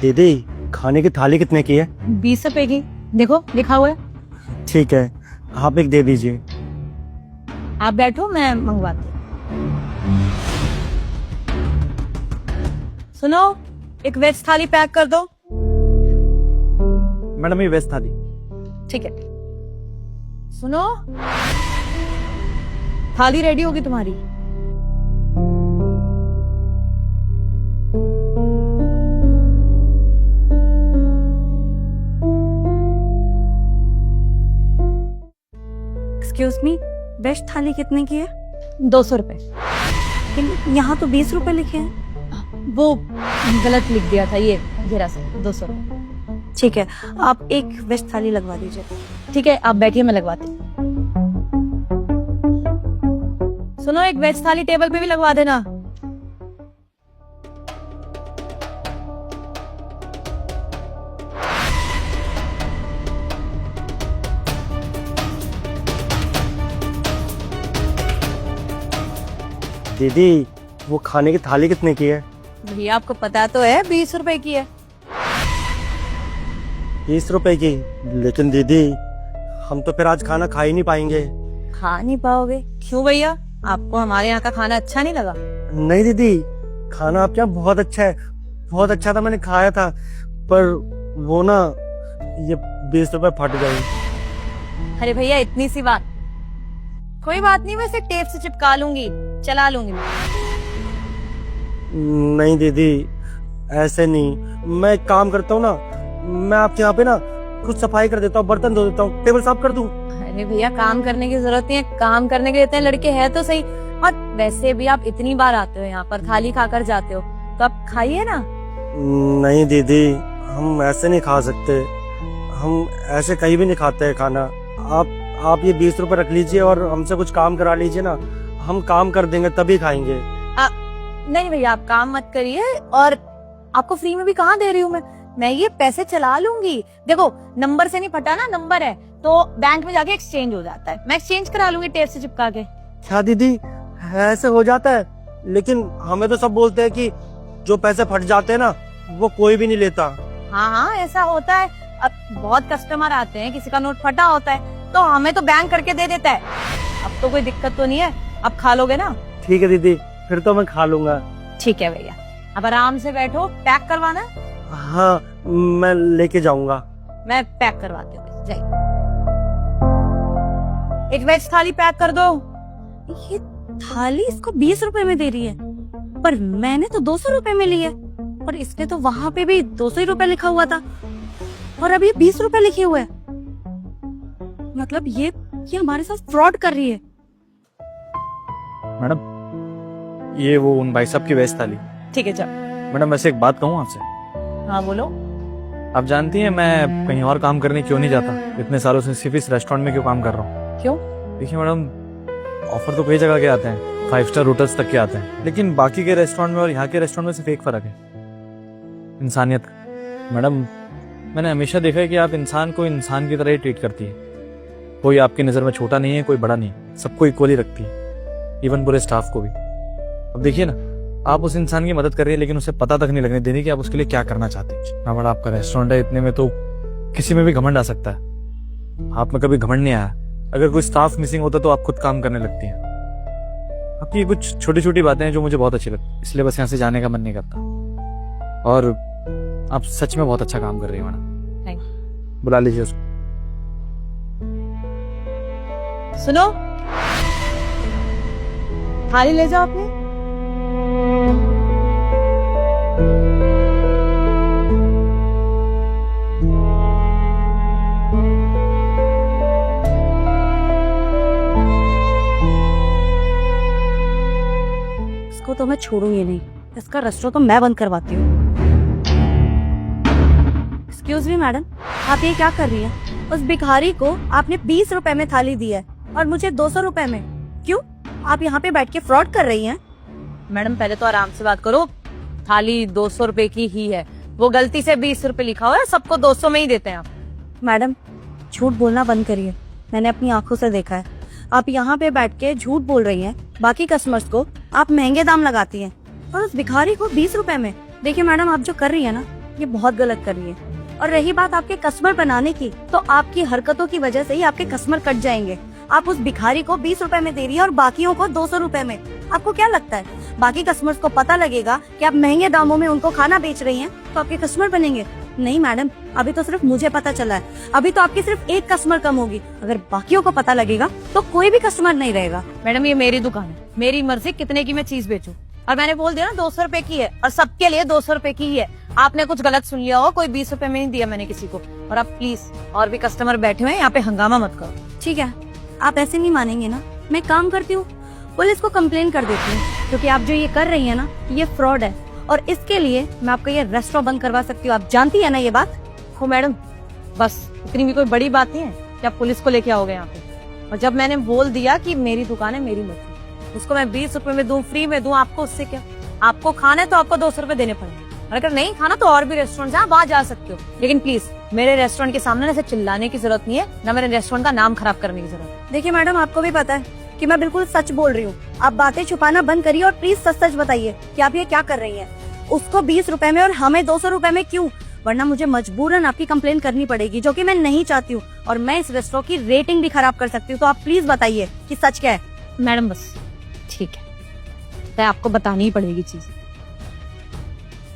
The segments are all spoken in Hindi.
दीदी खाने की थाली कितने की है? 20 रुपए की। देखो लिखा हुआ है। ठीक है, आप एक दे दीजिए। आप बैठो, मैं मंगवाती हूँ। सुनो, एक वेज थाली पैक कर दो। मैडम ये वेज थाली। ठीक है। सुनो, थाली रेडी होगी तुम्हारी। एक्सक्यूज मी, वेज थाली कितने की है? 200 रुपए। लेकिन यहाँ तो 20 रुपए लिखे हैं। वो गलत लिख दिया था, ये जरा सा 200 रुपए। ठीक है, आप एक वेज थाली लगवा दीजिए। ठीक है, आप बैठिए, मैं लगवाती हूँ। सुनो, एक वेज थाली टेबल पे भी लगवा देना। दीदी वो खाने की थाली कितने की है? भैया आपको पता तो है 20 रुपए की है। 20 रुपए की? लेकिन दीदी हम तो फिर आज खाना खा ही नहीं पाएंगे। खा नहीं पाओगे? क्यों भैया, आपको हमारे यहाँ का खाना अच्छा नहीं लगा? नहीं दीदी, खाना आपके यहाँ बहुत अच्छा है, बहुत अच्छा था, मैंने खाया था, पर वो ना ये 20 रुपए फट गए। अरे भैया इतनी सी बात, कोई बात नहीं, वैसे टेप से चिपका लूंगी, चला लूंगी मैं। नहीं दीदी ऐसे नहीं, मैं एक काम करता हूँ ना, मैं आपके यहाँ पे ना खुद सफाई कर देता हूँ, बर्तन धो देता हूँ, टेबल साफ कर दूँ। अरे भैया काम करने की जरूरत नहीं है, काम करने के लिए इतने लड़के हैं तो सही। और वैसे भी आप इतनी बार आते हो यहाँ पर, थाली खाकर जाते हो, तो आप खाइए ना। नहीं दीदी हम ऐसे नहीं खा सकते, हम ऐसे कहीं भी नहीं खाते हैं खाना। आप ये 20 रुपए रख लीजिए और हमसे कुछ काम करा लीजिए ना, हम काम कर देंगे तभी खाएंगे। नहीं भैया आप काम मत करिए, और आपको फ्री में भी कहाँ दे रही हूँ मैं ये पैसे चला लूंगी। देखो नंबर से नहीं फटा ना, नंबर है तो बैंक में जाके एक्सचेंज हो जाता है, मैं एक्सचेंज करा लूंगी टेप से चिपका के। क्या दीदी ऐसे हो जाता है? लेकिन हमें तो सब बोलते हैं कि जो पैसे फट जाते हैं ना वो कोई भी नहीं लेता। हाँ हाँ ऐसा होता है, अब बहुत कस्टमर आते हैं, किसी का नोट फटा होता है तो हमें तो बैंक करके दे देता है। अब तो कोई दिक्कत तो नहीं है, अब खा लोगे ना? ठीक है दीदी, फिर तो मैं खा लूंगा। ठीक है भैया, अब आराम से बैठो, पैक करवाना? हाँ मैं लेके जाऊंगा। मैं पैक करवाती हूँ, जाइए। एक वेज थाली पैक कर दो। ये थाली इसको 20 रुपए में दे रही है, पर मैंने तो 200 रुपए में ली है, और इसने तो वहां पे भी 200 ही रुपए लिखा हुआ था, और अभी 20 रुपए लिखे हुए हैं। मतलब ये हमारे साथ फ्रॉड कर रही है। मैडम ये वो उन भाई साहब की वेज थाली। ठीक है चल। मैडम वैसे एक बात कहूँ आपसे? हाँ बोलो। आप जानती हैं मैं कहीं और काम करने क्यों नहीं जाता? इतने सालों से सिर्फ इस रेस्टोरेंट में क्यों काम कर रहा हूँ? क्यों? देखिए मैडम, ऑफर तो कई जगह के आते हैं, 5 स्टार होटल्स तक के आते हैं, लेकिन बाकी के रेस्टोरेंट में और यहाँ के रेस्टोरेंट में सिर्फ एक फर्क है, इंसानियत का। मैडम मैंने हमेशा देखा है कि आप इंसान को इंसान की तरह ही ट्रीट करती है। कोई आपकी नज़र में छोटा नहीं है, कोई बड़ा नहीं है, सबको इक्वली रखती है, इवन पूरे स्टाफ को भी। अब देखिए ना, आप उस इंसान की मदद कर रही है लेकिन उसे पता तक नहीं लगने दे रही कि आप उसके लिए क्या करना चाहते हैं। ना बड़ा आपका रेस्टोरेंट है, इतने में तो किसी में भी घमंड आ सकता है। आप में कभी घमंड नहीं आया? अगर कोई स्टाफ मिसिंग होता तो आप खुद काम करने लगती हैं। आपकी ये कुछ छोटी छोटी बातें हैं जो मुझे बहुत अच्छी लगती, इसलिए बस यहाँ से जाने का मन नहीं करता। और आप सच में बहुत अच्छा काम कर रही हो मैडम। थैंक। बुला लीजिए उसको। सुनो, थाली ले जाओ अपनी। इसको तो मैं छोड़ूंगी नहीं, इसका रेस्टोरेंट तो मैं बंद करवाती हूँ। एक्सक्यूज मी मैडम, आप ये क्या कर रही हैं? उस भिखारी को आपने 20 रुपए में थाली दी है और मुझे 200 रुपए में। क्यों? आप यहाँ पे बैठ के फ्रॉड कर रही हैं? मैडम पहले तो आराम से बात करो, थाली 200 रुपए की ही है, वो गलती से 20 रुपए लिखा हुआ है, सबको 200 में ही देते हैं आप। मैडम झूठ बोलना बंद करिए, मैंने अपनी आंखों से देखा है। आप यहाँ पे बैठ के झूठ बोल रही हैं, बाकी कस्टमर्स को आप महंगे दाम लगाती हैं, और उस भिखारी को 20 रुपए में। देखिए मैडम, आप जो कर रही है ना, ये बहुत गलत कर रही है। और रही बात आपके कस्टमर बनाने की, तो आपकी हरकतों की वजह से ही आपके कस्टमर कट जाएंगे। आप उस भिखारी को 20 रुपए में दे रही है और बाकियों को 200 रुपए में। आपको क्या लगता है बाकी कस्टमर्स को पता लगेगा कि आप महंगे दामों में उनको खाना बेच रही हैं तो आपके कस्टमर बनेंगे? नहीं मैडम, अभी तो सिर्फ मुझे पता चला है। अभी तो आपकी सिर्फ एक कस्टमर कम होगी। अगर बाकियों को पता लगेगा तो कोई भी कस्टमर नहीं रहेगा। मैडम ये मेरी दुकान है, मेरी मर्जी कितने की मैं चीज बेचूं। और मैंने बोल दिया ना 200 रुपए की है और सबके लिए 200 रुपए की ही है। आपने कुछ गलत सुन लिया हो, कोई 20 रुपए में नहीं दिया मैंने किसी को। और आप प्लीज, और भी कस्टमर बैठे हुए हैं, यहाँ पे हंगामा मत करो। ठीक है, आप ऐसे नहीं मानेंगे ना। मैं काम करती हूँ, पुलिस को कंप्लेन कर देती हूँ, क्योंकि आप जो ये कर रही है ना, ये फ्रॉड है। और इसके लिए मैं आपका ये रेस्टोरेंट बंद करवा सकती हूँ। आप जानती है ना ये बात? हो मैडम, बस इतनी भी कोई बड़ी बात नहीं है कि आप पुलिस को लेके आओगे यहाँ पे। और जब मैंने बोल दिया कि मेरी दुकान है, मेरी मर्जी, उसको मैं 20 रुपए में दूं, फ्री में दूं, आपको उससे क्या? आपको खाना है तो आपको 200 रुपए देने पड़ेंगे। और अगर नहीं खाना तो और भी रेस्टोरेंट है, वहाँ जा सकते हो। लेकिन प्लीज मेरे रेस्टोरेंट के सामने ऐसे चिल्लाने की जरूरत नहीं है, ना मेरे रेस्टोरेंट का नाम खराब करने की जरूरत। देखिए मैडम, आपको भी पता है कि मैं बिल्कुल सच बोल रही हूँ। आप बातें छुपाना बंद करिए और प्लीज सच सच बताइए कि आप ये क्या कर रही हैं। उसको 20 रुपए में और हमें 200 रुपए में क्यों? वरना मुझे मजबूरन आपकी कंप्लेन करनी पड़ेगी, जो कि मैं नहीं चाहती हूँ। और मैं इस रेस्टोरेंट की रेटिंग भी खराब कर सकती हूँ। तो आप प्लीज बताइए कि सच क्या है। मैडम बस ठीक है, तो आपको बतानी ही पड़ेगी चीज।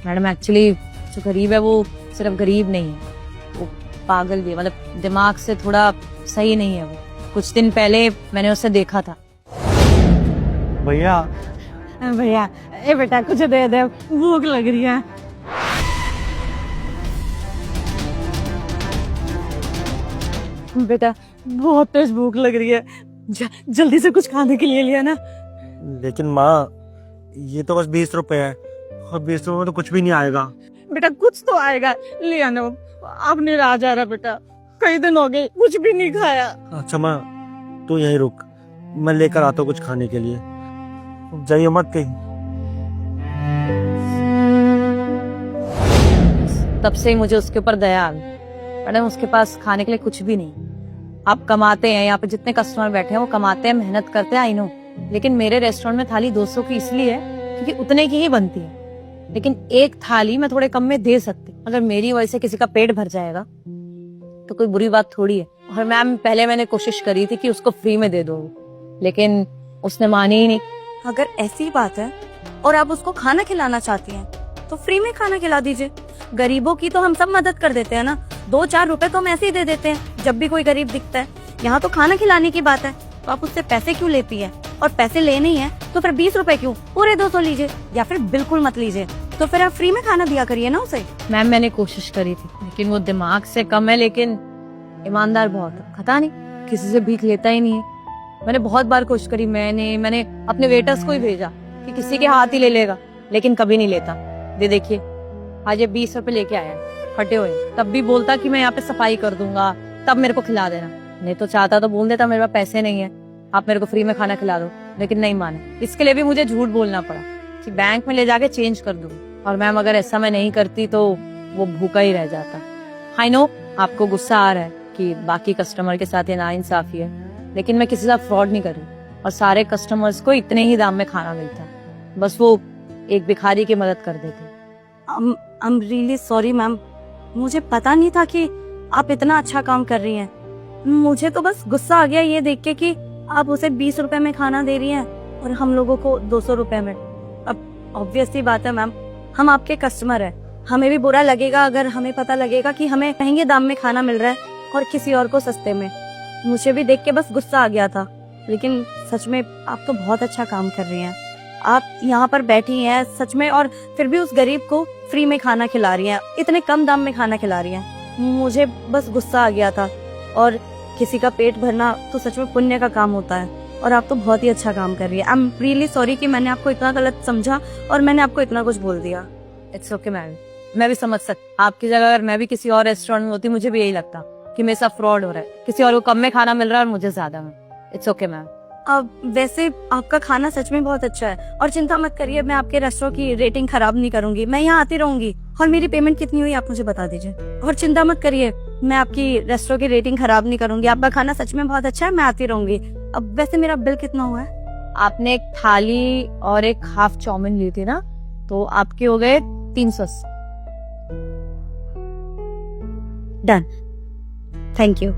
मैडम एक्चुअली जो गरीब है वो सिर्फ गरीब नहीं है, वो पागल भी है, मतलब दिमाग से थोड़ा सही नहीं है वो। कुछ दिन पहले मैंने उसे देखा था। भैया भैया ए बेटा कुछ दे दे, भूख लग रही है। बेटा बहुत तेज भूख लग रही है, जल्दी से कुछ खाने के लिए लिया ना। लेकिन माँ, ये तो बस 20 रुपए है और 20 रुपए में तो कुछ भी नहीं आएगा। बेटा कुछ तो आएगा, लिया ना। अब नहीं रहा जा रहा बेटा, कई दिन हो गए कुछ भी नहीं खाया। अच्छा माँ, तू यहीं रुक, मैं लेकर आता हूँ कुछ खाने के लिए। जाइए मत कहीं। तब से ही मुझे उसके ऊपर दया आ गई। मैडम उसके पास खाने के लिए कुछ भी नहीं। आप कमाते हैं, यहाँ पे जितने कस्टमर बैठे हैं वो कमाते हैं, मेहनत करते हैं, आई नो। लेकिन मेरे रेस्टोरेंट में थाली 200 की इसलिए है क्योंकि उतने की ही बनती है। लेकिन एक थाली मैं थोड़े कम में दे सकती। अगर मेरी वजह से किसी का पेट भर जाएगा तो कोई बुरी बात थोड़ी है। और मैम पहले मैंने कोशिश करी थी कि उसको फ्री में दे दो, लेकिन उसने मानी ही नहीं। अगर ऐसी बात है और आप उसको खाना खिलाना चाहती हैं तो फ्री में खाना खिला दीजिए। गरीबों की तो हम सब मदद कर देते हैं ना, 2-4 रुपए तो हम ऐसे ही दे देते हैं जब भी कोई गरीब दिखता है। यहाँ तो खाना खिलाने की बात है, तो आप उससे पैसे क्यों लेती है? और पैसे लेने ही है तो फिर 20 रुपए क्यों, पूरे 200 लीजिए, या फिर बिल्कुल मत लीजिए। तो फिर आप फ्री में खाना दिया करिए ना उसे। मैम मैंने कोशिश करी थी, लेकिन वो दिमाग से कम है, लेकिन ईमानदार बहुत है। पता नहीं किसी से भीख लेता ही नहीं है। मैंने बहुत बार कोशिश करी, मैंने अपने वेटर्स को ही भेजा कि किसी के हाथ ही ले लेगा, लेकिन कभी नहीं लेता। दे देखिए, आज ये 20 रुपए लेके आया फटे हुए। तब भी बोलता कि मैं यहाँ पे सफाई कर दूंगा, तब मेरे को खिला देना। नहीं तो चाहता तो बोल देता मेरे पास पैसे नहीं है, आप मेरे को फ्री में खाना खिला दो, लेकिन नहीं माने। इसके लिए भी मुझे झूठ बोलना पड़ा कि बैंक में ले जाके चेंज कर दूंगी। और मैम अगर ऐसा मैं नहीं करती तो वो भूखा ही रह जाता। आई नो आपको गुस्सा आ रहा है कि बाकी कस्टमर के साथ ये नाइंसाफी है, लेकिन मैं किसी से फ्रॉड नहीं कर रही और सारे कस्टमर्स को इतने ही दाम में खाना मिलता है। बस वो एक भिखारी की मदद कर देते। I am really sorry ma'am, मुझे पता नहीं था कि आप इतना अच्छा काम कर रही हैं। मुझे तो बस गुस्सा आ गया ये देख के कि आप उसे 20 रुपए में खाना दे रही हैं और हम लोगों को 200 रुपए में। अब ऑब्वियस सी बात है मैम, हम आपके कस्टमर हैं, हमें भी बुरा लगेगा अगर हमें पता लगेगा कि हमें महंगे दाम में खाना मिल रहा है और किसी और को सस्ते में। मुझे भी देख के बस गुस्सा आ गया था, लेकिन सच में आप तो बहुत अच्छा काम कर रही हैं। आप यहाँ पर बैठी हैं सच में, और फिर भी उस गरीब को फ्री में खाना खिला रही हैं, इतने कम दाम में खाना खिला रही हैं। मुझे बस गुस्सा आ गया था, और किसी का पेट भरना तो सच में पुण्य का काम होता है, और आप तो बहुत ही अच्छा काम कर रही है। आई एम रियली सॉरी कि मैंने आपको इतना गलत समझा और मैंने आपको इतना कुछ बोल दिया। इट्स ओके मैम, मैं भी समझ सकती। आपकी जगह अगर मैं भी किसी और रेस्टोरेंट में होती, मुझे भी यही लगता कि मेरे साथ फ्रॉड हो रहा है, किसी और को कम में खाना मिल रहा है और मुझे ज्यादा में। It's okay ma'am. अब वैसे आपका खाना सच में बहुत अच्छा है, और चिंता मत करिए, मैं आपके रेस्टोरेंट की रेटिंग खराब नहीं करूंगी। मैं यहाँ आती रहूंगी, और मेरी पेमेंट कितनी हुई आप मुझे बता दीजिए। और चिंता मत करिए, मैं आपकी रेस्टोरेंट की रेटिंग खराब नहीं करूंगी। आपका खाना सच में बहुत अच्छा है, मैं आती रहूंगी। अब वैसे मेरा बिल कितना हुआ है? आपने एक थाली और एक हाफ चाउमीन ली थी ना, तो आपके हो गए 380। Done, thank you.